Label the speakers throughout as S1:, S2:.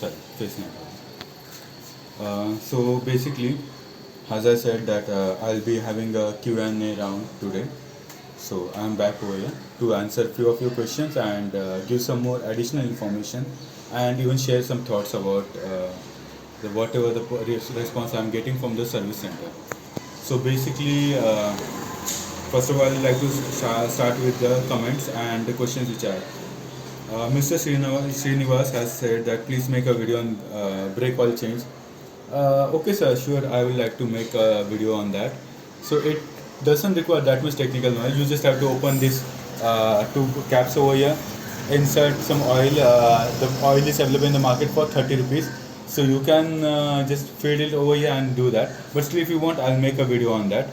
S1: sorry, facing it. So basically, as I said that I'll be having a Q&A round today. So I'm back over here to answer few of your questions and give some more additional information and even share some thoughts about whatever the response I'm getting from the service center. So basically, first of all, I'd like to start with the comments and the questions which are. Mr. Srinivas has said that please make a video on brake oil change. Okay, sir, sure, I will like to make a video on that. So it doesn't require that much technical knowledge. You just have to open this two caps over here, insert some oil. The oil is available in the market for 30 rupees. So you can just feed it over here and do that. But still, if you want, I'll make a video on that.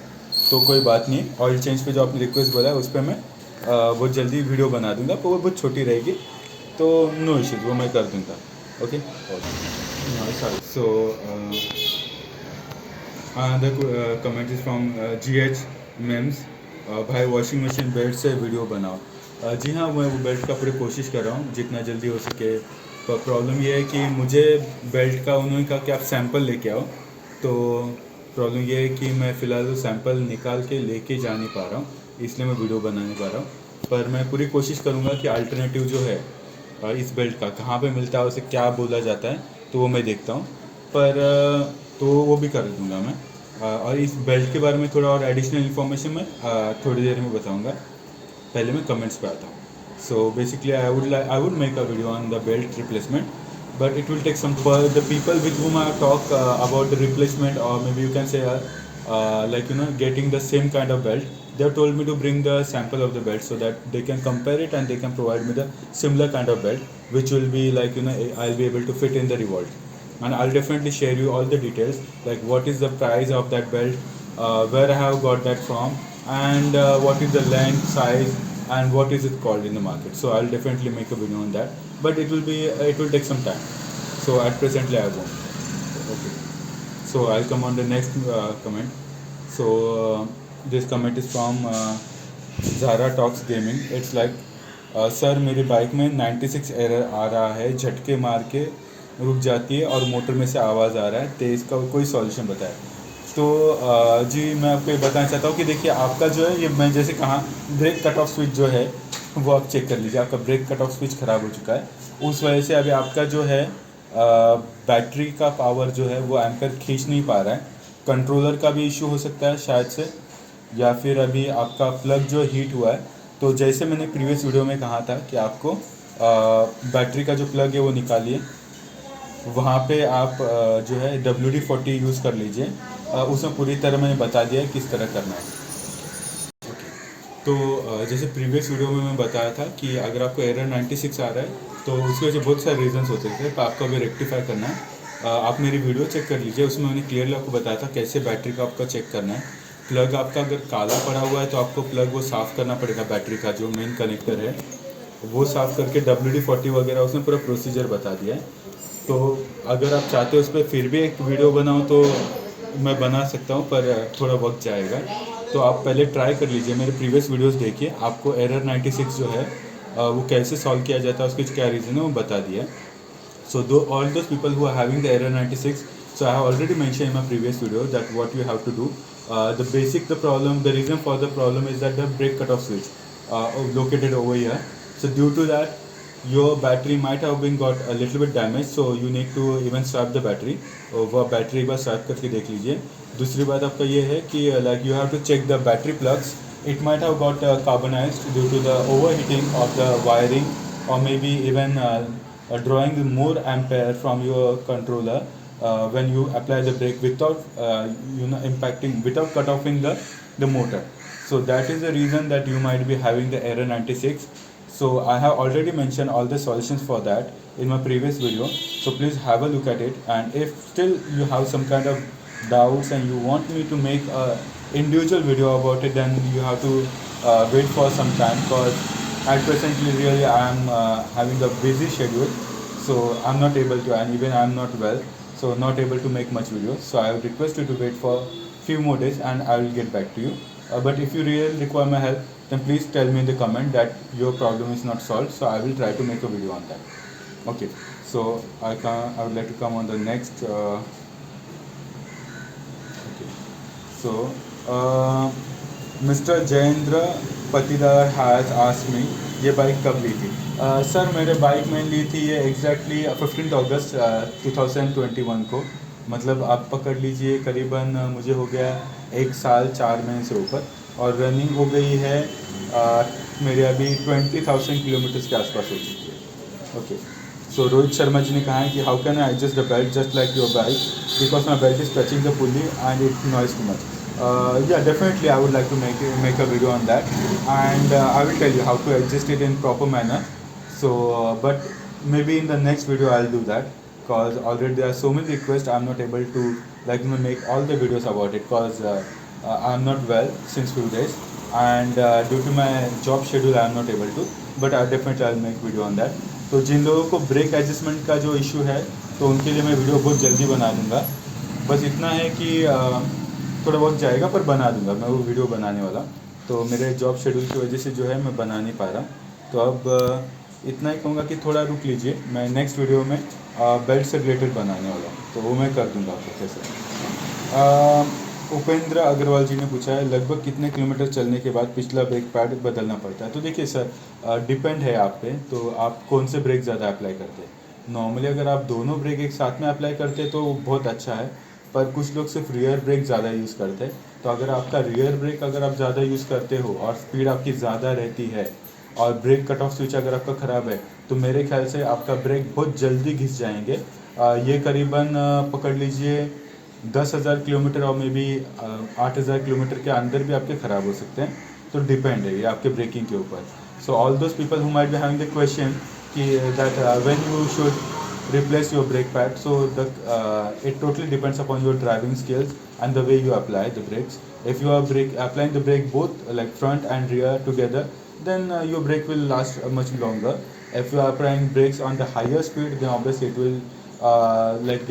S1: तो कोई बात नहीं, oil change पे जो आपने request बोला है उस पर मैं बहुत जल्दी वीडियो बना दूंगा, पर वो बहुत छोटी रहेगी, तो नो इश्यूज, वो मैं कर दूंगा. Okay. So the comment is from GH memes. भाई वॉशिंग मशीन बेल्ट से वीडियो बनाओ. जी हाँ, मैं वो बेल्ट का पूरी कोशिश कर रहा हूँ जितना जल्दी हो सके. पर प्रॉब्लम ये है कि मुझे बेल्ट का उन्होंने कहा कि आप सैंपल लेके आओ, तो प्रॉब्लम ये है कि मैं फ़िलहाल सैंपल निकाल के लेके जा नहीं पा रहा हूँ, इसलिए मैं वीडियो बना नहीं पा रहा हूँ. पर मैं पूरी कोशिश करूँगा कि अल्टरनेटिव जो है इस बेल्ट का कहाँ पे मिलता है, उसे क्या बोला जाता है, तो वो मैं देखता हूँ. पर तो वो भी कर दूँगा मैं. और इस बेल्ट के बारे में थोड़ा और एडिशनल इन्फॉर्मेशन मैं थोड़ी देर में बताऊँगा. पहले मैं कमेंट्स पे आता हूँ. So basically I would make a video on the belt replacement, but it will take some the people with whom I talk about the replacement, or maybe you can say like getting the same kind of belt, they have told me to bring the sample of the belt so that they can compare it and they can provide me the similar kind of belt which will be like I'll be able to fit in the Revolt. And I'll definitely share you all the details, like what is the price of that belt, where I have got that from, and what is the length, size, and what is it called in the market. So I'll definitely make a video on that, but it will take some time. So at presently I won't. Okay. So I'll come on the next comment. So this comment is from Zara Talks Gaming. It's like sir मेरी bike में 96 error आ रहा है, झटके मार के रुक जाती है और मोटर में से आवाज़ आ रहा है, तो इसका कोई सॉल्यूशन बताएं. तो जी मैं आपको ये बताना चाहता हूँ कि देखिए, आपका जो है, ये मैं जैसे कहा, ब्रेक कट ऑफ स्विच जो है वो आप चेक कर लीजिए. आपका ब्रेक कट ऑफ स्विच ख़राब हो चुका है, उस वजह से अभी आपका जो है बैटरी का पावर जो है वो एम्पेयर खींच नहीं पा रहा है. कंट्रोलर का भी इशू हो सकता है शायद से, या फिर अभी आपका प्लग जो हीट हुआ है. तो जैसे मैंने प्रीवियस वीडियो में कहा था कि आपको बैटरी का जो प्लग है वो निकालिए, वहाँ पे आप जो है WD-40 यूज़ कर लीजिए. उसमें पूरी तरह मैंने बता दिया है किस तरह करना है. तो जैसे प्रीवियस वीडियो में मैं बताया था कि अगर आपको एरर 96 आ रहा है तो उसके वजह से बहुत सारे रीजंस होते थे, तो आपको अभी रेक्टिफाई करना है. आप मेरी वीडियो चेक कर लीजिए, उसमें मैंने क्लियरली आपको बताया था कैसे बैटरी का आपका चेक करना है. प्लग आपका अगर काला पड़ा हुआ है तो आपको प्लग वो साफ़ करना पड़ेगा. बैटरी का जो मेन कनेक्टर है वो साफ़ करके WD-40 वगैरह उसमें पूरा प्रोसीजर बता दिया है. तो अगर आप चाहते हो उस पर फिर भी एक वीडियो बनाऊँ तो मैं बना सकता हूँ, पर थोड़ा वक्त जाएगा. तो आप पहले ट्राई कर लीजिए, मेरे प्रीवियस वीडियोस देखिए, आपको एरर 96 जो है वो कैसे सॉल्व किया जाता है, उसके क्या रीज़न है वो बता दिया. So all those people who are having the error 96, so I have already mentioned in my previous video that what you have to do. The reason for the problem is that the brake cutoff switch located over here. So due to that, your battery might have been got a little bit damaged, so you need to even swap the battery. वो battery एक बार swap करके देख लीजिए. दूसरी बात आपका ये है कि like you have to check the battery plugs. It might have got carbonized due to the overheating of the wiring, or maybe even drawing more ampere from your controller when you apply the brake without impacting, without cut offing the motor. So that is the reason that you might be having the error 96. So I have already mentioned all the solutions for that in my previous video, so please have a look at it. And if still you have some kind of doubts and you want me to make a individual video about it, then you have to wait for some time, because at presently really I am having a busy schedule, so I'm not able to, and even I'm not well, so not able to make much videos. So I would request you to wait for few more days and I will get back to you. But if you really require my help, then please tell me in the comment that your problem is not solved, so I will try to make a video on that. Okay, So I would like to come on the next. Okay. So Mr. Jayendra Patidar has asked me ये bike कब ली थी. Sir मेरे bike मैंने ली थी ये exactly 15 अगस्त 2021 को. मतलब आप पकड़ लीजिए करीबन मुझे हो गया 1 साल 4 महीने से ऊपर. और रनिंग हो गई है मेरे अभी 20,000 किलोमीटर्स के आसपास हो चुकी है. ओके. सो रोहित शर्मा जी ने कहा है कि how can I adjust the belt just like your bike because my belt is touching the pulley and it noise too much. Yeah, definitely I would like to make a video on that, and I will tell you how to adjust it in proper manner. So but maybe in the next video I'll do that, because already there are so many requests. I'm not able to make all the videos about it, because I'm not well since few days, and due to my job schedule I'm not able to, but definitely I'll make video on that. तो जिन लोगों को break adjustment का जो issue है तो उनके लिए मैं वीडियो बहुत जल्दी बना दूंगा. बस इतना है कि थोड़ा वक्त जाएगा पर बना दूंगा, मैं वो वीडियो बनाने वाला. तो मेरे जॉब शेड्यूल की वजह से जो है मैं बना नहीं पा रहा. तो अब इतना ही कहूँगा कि थोड़ा रुक लीजिए, मैं नेक्स्ट वीडियो में बेल्ट से रिलेटेड बनाने वाला हूँ, तो वो मैं कर दूँगा आपको कैसे. उपेंद्र अग्रवाल जी ने पूछा है लगभग कितने किलोमीटर चलने के बाद पिछला ब्रेक पैड बदलना पड़ता है. तो देखिए सर, डिपेंड है आप पे, तो आप कौन से ब्रेक ज़्यादा अप्लाई करते हैं. नॉर्मली अगर आप दोनों ब्रेक एक साथ में अप्लाई करते हैं तो बहुत अच्छा है, पर कुछ लोग सिर्फ रियर ब्रेक ज़्यादा यूज़ करते हैं. तो अगर आपका रियर ब्रेक अगर आप ज़्यादा यूज़ करते हो और स्पीड आपकी ज़्यादा रहती है और ब्रेक कट ऑफ स्विच अगर आपका ख़राब है तो मेरे ख्याल से आपका ब्रेक बहुत जल्दी घिस जाएंगे. ये करीबन पकड़ लीजिए 10,000 किलोमीटर और मे बी 8,000 किलोमीटर के अंदर भी आपके ख़राब हो सकते हैं. तो डिपेंड है ये आपके ब्रेकिंग के ऊपर. So all those people who might be having the question कि that when you should replace your brake pad, so it totally depends upon your driving skills and the way you apply the brakes. If you are applying the brake both like front and rear together, then your brake will last much longer. If you are applying brakes on the higher speed, then obviously it will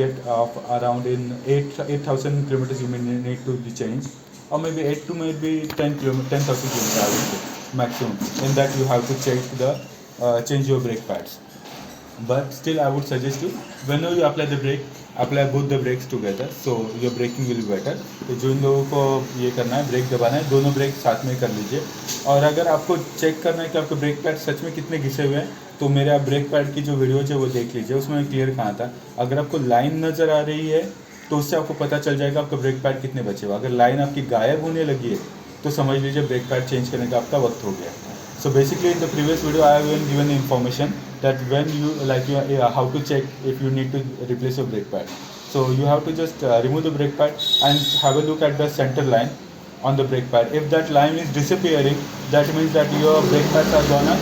S1: get off around in 8,000 kilometers you may need to be changed, or maybe 8 to maybe 10,000 kilometers I would say, maximum. In that you have to check the change your brake pads. But still I would suggest you, whenever you apply the brake, apply both the brakes together, so your braking will be better. तो जो इन लोगों को ये करना है, break दबाना है, दोनों ब्रेक साथ में कर लीजिए. और अगर आपको चेक करना है कि आपके ब्रेक पैड सच में कितने घिसे हुए हैं, तो मेरे आप ब्रेक पैड की जो वीडियो है वो देख लीजिए, उसमें क्लियर कहा था. अगर आपको लाइन नज़र आ रही है तो उससे आपको पता चल जाएगा आपका ब्रेक पैड कितने बचे हुए. अगर लाइन आपकी गायब होने लगी है तो समझ लीजिए ब्रेक पैड चेंज करने का आपका वक्त हो गया. So basically in the previous video I have given information that when you how to check if you need to replace your brake pad. So you have to just remove the brake pad and have a look at the center line on the brake pad. If that line is disappearing, that means that your brake pads are gonna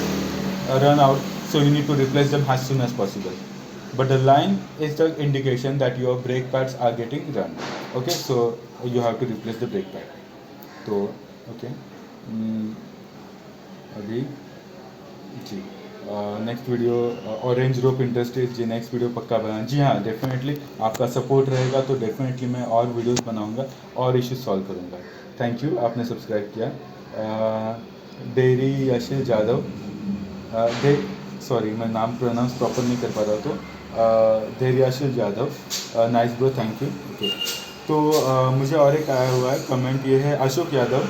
S1: run out, so you need to replace them as soon as possible. But the line is the indication that your brake pads are getting run. Okay, so you have to replace the brake pad. So okay. अभी जी next video orange रोप industries जी next video पक्का बनाना. जी हाँ, definitely आपका support रहेगा तो definitely मैं और videos बनाऊंगा और इश्यूज सॉल्व करूंगा. थैंक यू, आपने सब्सक्राइब किया. डेरी यशिल जादव, सॉरी मैं नाम प्रोनाउंस प्रॉपर नहीं कर पा रहा, तो Dhairyasheel Yadav, nice bro, thank you. Okay, तो मुझे और एक आया हुआ है कमेंट, ये है अशोक यादव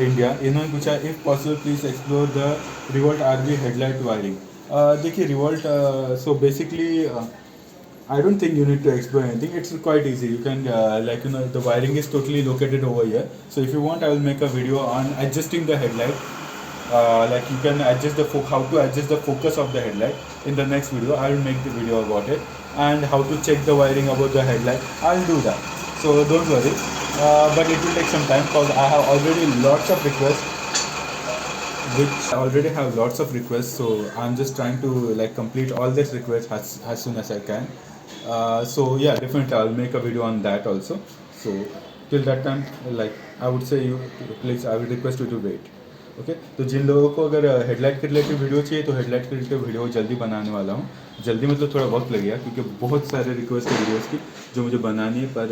S1: इंडिया. इन्होंने पूछा if possible please explore the Revolt RV headlight wiring. देखिए Revolt, so basically I don't think you need to explore anything. It's quite easy. You can the wiring is totally located over here. So if you want, I will make a video on adjusting the headlight. You can adjust how to adjust the focus of the headlight. In the next video, I will make the video about it, and how to check the wiring about the headlight. I'll do that. So don't worry. But it will take some time because I have already lots of requests. So I'm just trying to complete all these requests as soon as I can. So yeah, definitely I'll make a video on that also. So till that time, I would say please, I will request you to wait. Okay, तो जिन लोगों को अगर headlight के related video चाहिए तो headlight के related video जल्दी बनाने वाला हूँ. जल्दी मतलब थोड़ा वक्त लगेगा, क्योंकि बहुत सारे रिक्वेस्ट है वीडियोज़ की जो मुझे बनानी है, पर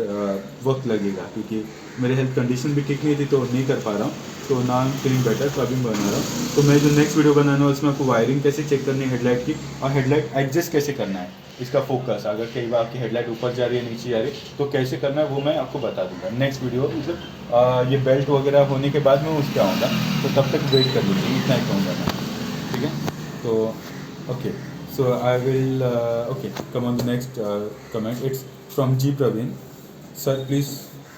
S1: वक्त लगेगा क्योंकि मेरी हेल्थ कंडीशन भी ठीक नहीं थी तो नहीं कर पा रहा हूँ। तो ना आई एम फीलिंग बेटर, तो अभी मैं बना रहा हूँ। तो मैं जो नेक्स्ट वीडियो बनाना हूँ उसमें आपको वायरिंग कैसे चेक करनी है हेडलाइट की, और हेडलाइट एडजस्ट कैसे करना है, इसका फोकस अगर कई बार आपकी हेडलाइट ऊपर जा रही है नीचे जा रही है तो कैसे करना है वो मैं आपको बता दूंगा नेक्स्ट वीडियो। मतलब ये बेल्ट वगैरह होने के बाद मैं उस पर आऊँगा, तो तब तक वेट कर लीजिए, इतना ही कहूँगा मैं, ठीक है। तो okay, so I will okay, come on the next comment. It's from G Praveen. Sir, please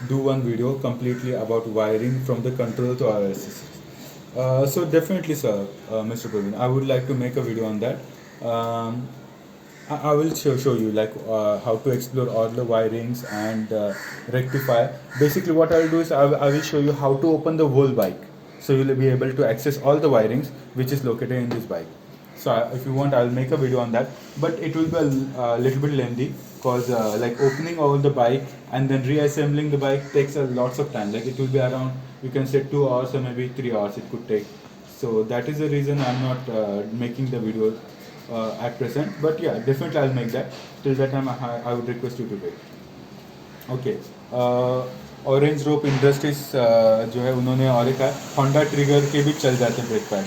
S1: do one video completely about wiring from the control to RSS. So definitely, sir, Mr. Praveen, I would like to make a video on that. I will show you like how to explore all the wirings and rectify. Basically, what I will do is I will show you how to open the whole bike, so you will be able to access all the wirings which is located in this bike. So if you want, I'll make a video on that, but it will be a little bit lengthy because like opening all the bike and then reassembling the bike takes a lots of time. Like it will be around, you can say 2 hours or maybe 3 hours it could take. So that is the reason I'm not making the video at present, but yeah, definitely I'll make that. Till that time I would request you to wait. Okay, orange rope industries जो है उन्होंने और एक Honda trigger के भी चल जाते हैं ब्रेक पैड।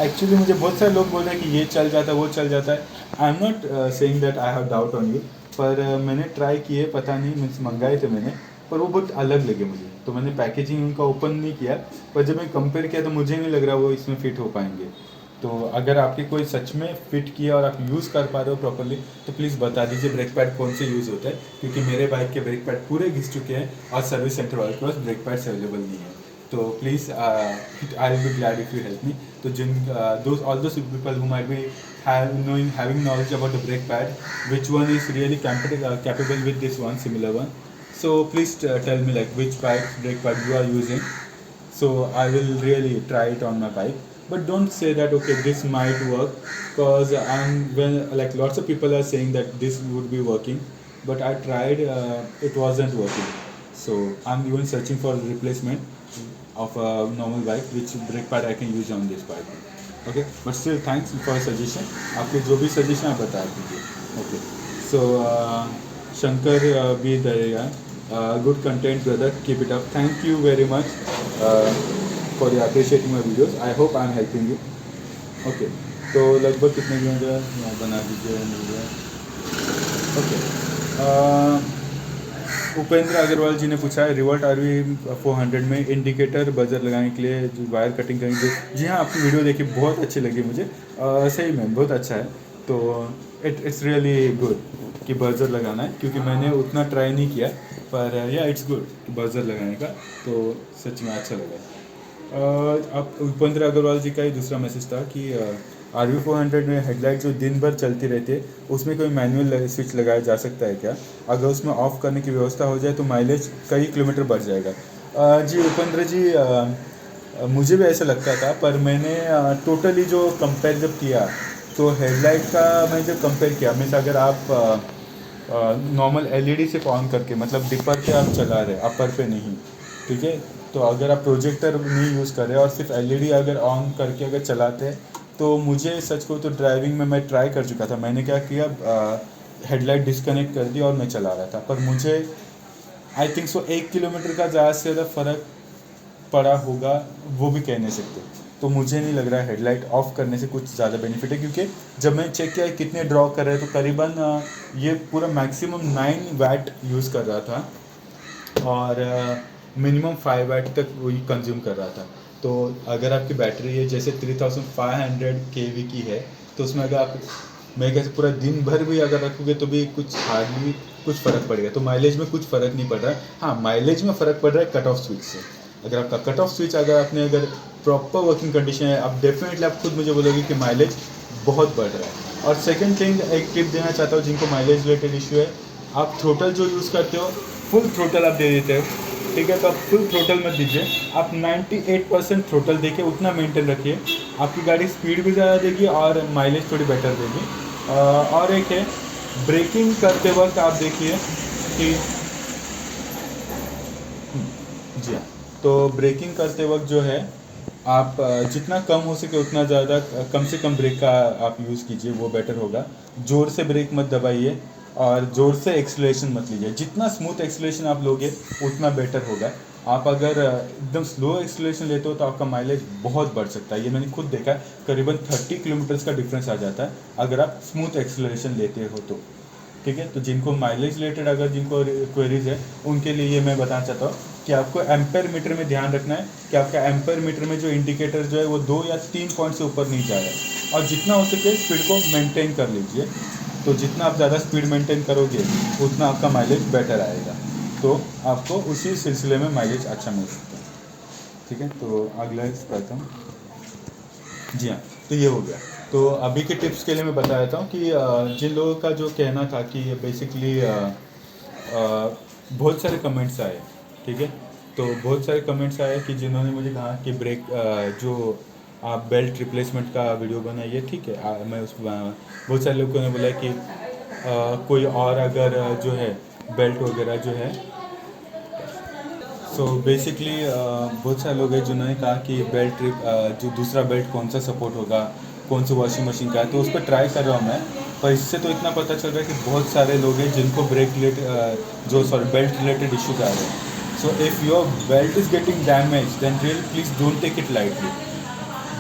S1: एक्चुअली मुझे बहुत सारे लोग बोल रहे हैं कि ये चल जाता है वो चल जाता है। I am not saying that I have doubt on you, पर मैंने ट्राई किए, पता नहीं, मीन्स मंगाए थे मैंने, पर वो बहुत अलग लगे मुझे, तो मैंने पैकेजिंग उनका ओपन नहीं किया, पर जब मैं कंपेयर किया तो मुझे नहीं लग रहा वो इसमें फिट हो पाएंगे। तो अगर आपकी कोई सच में फिट किया और आप यूज़ कर पा रहे हो प्रॉपरली तो प्लीज़ बता दीजिए ब्रेक पैड कौन से यूज़ होता है, क्योंकि मेरे बाइक के ब्रेक पैड पूरे घिस चुके हैं और सर्विस सेंटर वाले के पास ब्रेक पैड्स अवेलेबल नहीं है। तो please I will be glad if you help me. तो जिन all those people who might be having knowledge about the brake pad, which one is really capable with this one similar one, so please tell me like which brake pad you are using, so I will really try it on my bike. But don't say that okay this might work, because when like lots of people are saying that this would be working, but I tried, it wasn't working. So I'm even searching for a replacement of a normal bike which brake pad I can use on this bike. Okay, but still thanks for suggestion. आपके जो भी suggestion आप बता दीजिए। Okay, सो Shankar B दरिया, good content brother, keep it up, thank you very much for your appreciating my videos. I hope I am helping you. Okay, तो लगभग कितने की होंगे यहाँ बना दीजिए। ओके, उपेंद्र अग्रवाल जी ने पूछा है रिवोल्ट RV 400 में इंडिकेटर बजर लगाने के लिए जो वायर कटिंग करेंगे। जी हाँ, आपकी वीडियो देखी, बहुत अच्छी लगी मुझे, सही में बहुत अच्छा है। तो इट्स रियली गुड कि बजर लगाना है, क्योंकि मैंने उतना ट्राई नहीं किया, पर या इट्स गुड बजर लगाने का, तो सच में अच्छा लगा। अब उपेंद्र अग्रवाल जी का ही दूसरा मैसेज था कि RV 400 में हेडलाइट जो दिन भर चलती रहती है उसमें कोई मैनुअल स्विच लगाया जा सकता है क्या? अगर उसमें ऑफ़ करने की व्यवस्था हो जाए तो माइलेज कई किलोमीटर बढ़ जाएगा। जी उपेंद्र जी, मुझे भी ऐसा लगता था, पर मैंने टोटली जो कंपेयर जब किया तो हेडलाइट का मैं जब कंपेयर किया, मीन्स अगर आप नॉर्मल LED से ऑन करके, मतलब डिपर पे आप चला रहे, अपर पे नहीं, ठीक है, तो अगर आप प्रोजेक्टर नहीं यूज़ कर रहे और सिर्फ LED अगर ऑन करके अगर चलाते हैं, तो मुझे सच को तो ड्राइविंग में मैं ट्राई कर चुका था। मैंने क्या किया, हेडलाइट डिस्कनेक्ट कर दिया और मैं चला रहा था, पर मुझे आई थिंक सो 1 किलोमीटर का ज़्यादा से ज़्यादा फ़र्क पड़ा होगा, वो भी कह नहीं सकते। तो मुझे नहीं लग रहा है हेडलाइट ऑफ करने से कुछ ज़्यादा बेनिफिट है, क्योंकि जब मैं चेक किया कितने ड्रॉ कर रहे हैं तो करीबन ये पूरा मैक्सिमम 9 वाट यूज़ कर रहा था और मिनिमम 5 वाट तक वही कंज्यूम कर रहा था। तो अगर आपकी बैटरी है जैसे 3500 kV की है, तो उसमें अगर आप, मैं कैसे पूरा दिन भर भी अगर रखोगे तो भी कुछ हार्डली कुछ फ़र्क पड़ेगा। तो माइलेज में कुछ फ़र्क नहीं पड़ रहा है। हाँ, माइलेज में फ़र्क पड़ रहा है कट ऑफ स्विच से। अगर आपका कट ऑफ स्विच अगर प्रॉपर वर्किंग कंडीशन है, आप डेफिनेटली आप खुद मुझे बोलोगे कि माइलेज बहुत बढ़ रहा है। और सेकेंड थिंग, एक टिप देना चाहता हूँ जिनको माइलेज रिलेटेड इशू है, आप थ्रोटल जो यूज़ करते हो, फुल थ्रोटल आप दे देते हो, ठीक है, तो आप फुल थ्रोटल मत दीजिए, आप 98% थ्रोटल देके उतना मेंटेन रखिए, आपकी गाड़ी स्पीड भी ज़्यादा देगी और माइलेज थोड़ी बेटर देगी। और एक है, ब्रेकिंग करते वक्त आप देखिए कि जी हाँ, तो ब्रेकिंग करते वक्त जो है आप जितना कम हो सके उतना ज़्यादा कम से कम ब्रेक का आप यूज़ कीजिए, वो बेटर होगा। ज़ोर से ब्रेक मत दबाइए और ज़ोर से एक्सीलरेशन मत लीजिए। जितना स्मूथ एक्सीलरेशन आप लोगे उतना बेटर होगा। आप अगर एकदम स्लो एक्सीलरेशन लेते हो तो आपका माइलेज बहुत बढ़ सकता है। ये मैंने खुद देखा है, करीबन 30 किलोमीटर्स का डिफरेंस आ जाता है अगर आप स्मूथ एक्सीलरेशन लेते हो तो। ठीक है, तो जिनको माइलेज रिलेटेड अगर जिनको क्वेरीज है उनके लिए ये मैं बताना चाहता हूँ कि आपको एम्पेयर मीटर में ध्यान रखना है कि आपका एम्पेयर मीटर में जो इंडिकेटर जो है वो 2 या 3 पॉइंट से ऊपर नहीं जा रहा है। और जितना हो सके स्पीड को मेंटेन कर लीजिए। तो जितना आप ज़्यादा स्पीड मेंटेन करोगे उतना आपका माइलेज बेटर आएगा। तो आपको उसी सिलसिले में माइलेज अच्छा मिल सकता है। ठीक है, तो अगला पढ़ता हूँ। जी हाँ, तो ये हो गया। तो अभी के टिप्स के लिए मैं बता देता हूँ कि जिन लोगों का जो कहना था कि बेसिकली बहुत सारे कमेंट्स आए। ठीक है, तो बहुत सारे कमेंट्स आए कि जिन्होंने मुझे कहा कि ब्रेक जो आप बेल्ट रिप्लेसमेंट का वीडियो बनाइए। ठीक है, मैं उस बहुत सारे लोगों ने बोला कि कोई और अगर जो है बेल्ट वगैरह जो है। सो बेसिकली बहुत सारे लोग हैं जिन्होंने कहा कि बेल्ट ट्रिप जो दूसरा बेल्ट कौन सा सपोर्ट होगा, कौन सी वॉशिंग मशीन का है, तो उस पर ट्राई कर रहा हूँ मैं। पर इससे तो इतना पता चल रहा है कि बहुत सारे लोग हैं जिनको ब्रेक रिलेटेड जो सॉरी बेल्ट रिलेटेड इश्यूज आ रहे हैं। So if your belt is getting damage then real please don't take it lightly.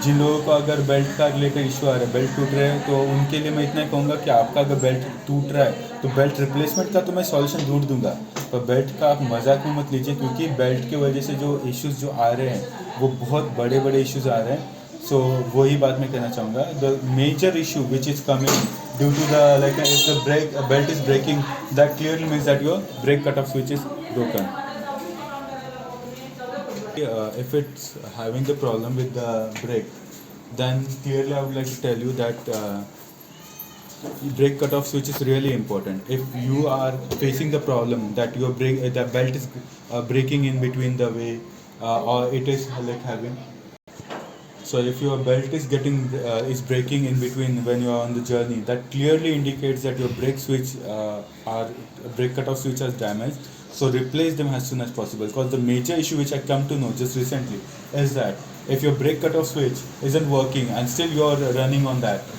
S1: जिन लोगों को अगर बेल्ट का रिलेटेड इशू आ रहा है, बेल्ट टूट रहे हैं, तो उनके लिए मैं इतना ही कहूँगा कि आपका अगर बेल्ट टूट रहा है तो बेल्ट रिप्लेसमेंट का तो मैं सॉल्यूशन ढूंढ दूंगा, पर बेल्ट का आप मजाक में मत लीजिए, क्योंकि बेल्ट की वजह से जो इश्यूज जो आ रहे हैं वो बहुत बड़े बड़े इश्यूज आ रहे हैं। सो वही बात मैं कहना चाहूँगा, the major issue which is coming due to the like if the brake belt is breaking, that clearly means that your brake cut off switch is broken. If it's having the problem with the brake, then clearly I would like to tell you that brake cutoff switch is really important. If you are facing the problem that your brake the belt is breaking in between the way, or it is like having, so if your belt is getting is breaking in between when you are on the journey, that clearly indicates that your brake switch or brake cutoff switch has damaged. So replace them as soon as possible, because the major issue which I come to know just recently is that if your brake cutoff switch isn't working and still you're running on that,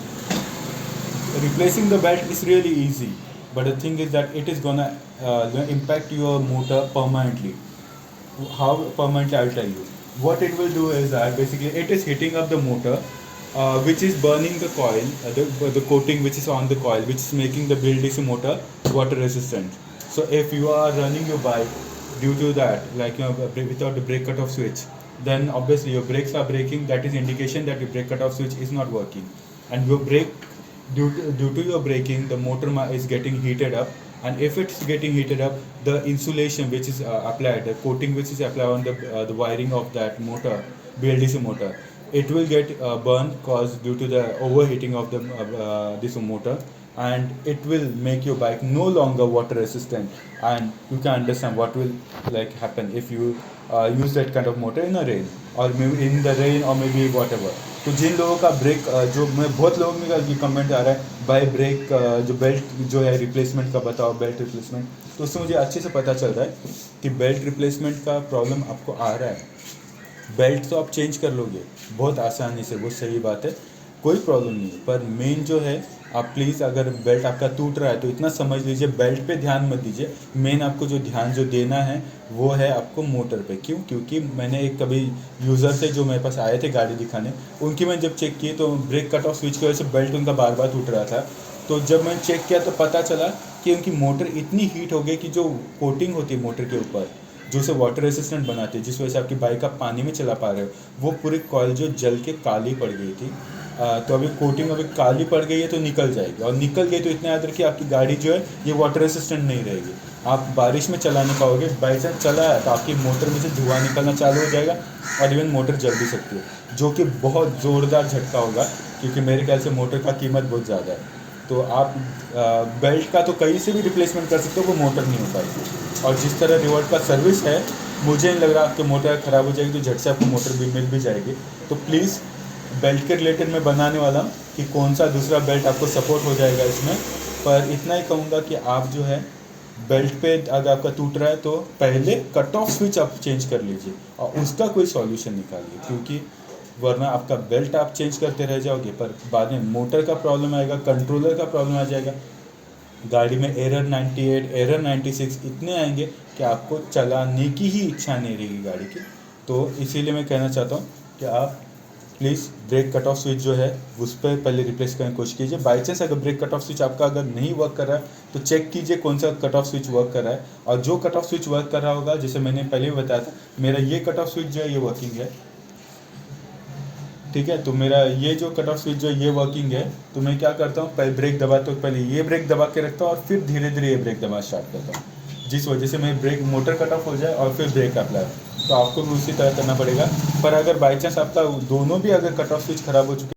S1: replacing the belt is really easy. But the thing is that it is gonna impact your motor permanently. How permanently? I'll tell you. What it will do is that basically it is heating up the motor, which is burning the coil, the coating which is on the coil, which is making the BLDC motor water resistant. So if you are running your bike due to that, like without the brake cutoff switch, then obviously your brakes are breaking. That is indication that your brake cutoff switch is not working, and your brake due to your braking, the motor is getting heated up, and if it's getting heated up, the insulation which is applied, the coating which is applied on the wiring of that motor, BLDC motor, it will get burned caused due to the overheating of the this motor, and it will make your bike no longer water resistant. And you can understand what will like happen if you use that kind of motor in a rain, or maybe in the rain, or maybe whatever. तो जिन लोगों का break जो मैं बहुत लोगों में का comment आ रहा है भाई ब्रेक जो बेल्ट जो है रिप्लेसमेंट का बताओ, बेल्ट रिप्लेसमेंट, तो उससे मुझे अच्छे से पता चल रहा है कि बेल्ट रिप्लेसमेंट का प्रॉब्लम आपको आ रहा है। बेल्ट तो आप चेंज कर लोगे बहुत आसानी से, वो सही बात है, कोई प्रॉब्लम नहीं है, पर मेन जो है आप प्लीज़ अगर बेल्ट आपका टूट रहा है तो इतना समझ लीजिए, बेल्ट पे ध्यान मत दीजिए। मेन आपको जो ध्यान जो देना है वो है आपको मोटर पे। क्यों? क्योंकि मैंने एक कभी यूज़र थे जो मेरे पास आए थे गाड़ी दिखाने, उनकी मैंने जब चेक किए तो ब्रेक कट ऑफ स्विच की वजह से बेल्ट उनका बार बार टूट रहा था। तो जब मैंने चेक किया तो पता चला कि उनकी मोटर इतनी हीट हो गई कि जो कोटिंग होती है मोटर के ऊपर जो उसे वाटर रेसिस्टेंट बनाती है, जिस वजह से आपकी बाइक आप पानी में चला पा रहे हो, वो पूरी कॉइल जो जल के काली पड़ गई थी। तो अभी कोटिंग अभी काली पड़ गई है तो निकल जाएगी, और निकल गई तो इतना याद रखिए आपकी गाड़ी जो है ये वाटर रेसिस्टेंट नहीं रहेगी। आप बारिश में चला नहीं पाओगे, बाई चांस चला है तो आपकी मोटर में से धुआं निकलना चालू हो जाएगा, और इवन मोटर जल भी सकती है, जो कि बहुत ज़ोरदार झटका होगा, क्योंकि मेरे ख्याल से मोटर का कीमत बहुत ज़्यादा है। तो आप बेल्ट का तो कहीं से भी रिप्लेसमेंट कर सकते हो, वो मोटर नहीं हो पाएगी। और जिस तरह रिवॉल्ट का सर्विस है, मुझे नहीं लग रहा आपकी मोटर ख़राब हो जाएगी तो झट से आपको मोटर भी मिल भी जाएगी। तो प्लीज़ बेल्ट के रिलेटेड मैं बनाने वाला हूँ कि कौन सा दूसरा बेल्ट आपको सपोर्ट हो जाएगा इसमें, पर इतना ही कहूँगा कि आप जो है बेल्ट पे अगर आपका टूट रहा है तो पहले कट ऑफ स्विच आप चेंज कर लीजिए और उसका कोई सॉल्यूशन निकालिए, क्योंकि वरना आपका बेल्ट आप चेंज करते रह जाओगे, पर बाद में मोटर का प्रॉब्लम आएगा, कंट्रोलर का प्रॉब्लम आ जाएगा, गाड़ी में एरर 98, एरर 96 इतने आएंगे कि आपको चलाने की ही इच्छा नहीं रहेगी गाड़ी की। तो इसीलिए मैं कहना चाहता हूँ कि आप please brake cut off switch जो है उस पर पहले रिप्लेस करने की कोशिश कीजिए। बाई चांस अगर ब्रेक कट ऑफ स्विच आपका अगर नहीं वर्क कर रहा है तो चेक कीजिए कौन सा कट ऑफ स्विच वर्क कर रहा है, और जो कट ऑफ स्विच वर्क कर रहा होगा, जैसे मैंने पहले भी बताया था, मेरा ये कट ऑफ स्विच जो है ये वर्किंग है, ठीक है। तो मेरा ये जो कट ऑफ स्विच जो ये वर्किंग है, तो मैं क्या करता हूँ, पहले ब्रेक दबाता हूँ, पहले ये ब्रेक दबा के रखता हूँ और फिर धीरे धीरे ये ब्रेक दबा स्टार्ट करता हूँ, जिस वजह से मैं ब्रेक मोटर कट ऑफ हो जाए और फिर ब्रेक अप्लाई। तो आपको भी उसी तरह करना पड़ेगा। पर अगर बाई चांस आपका दोनों भी अगर कट ऑफ स्विच खराब हो चुके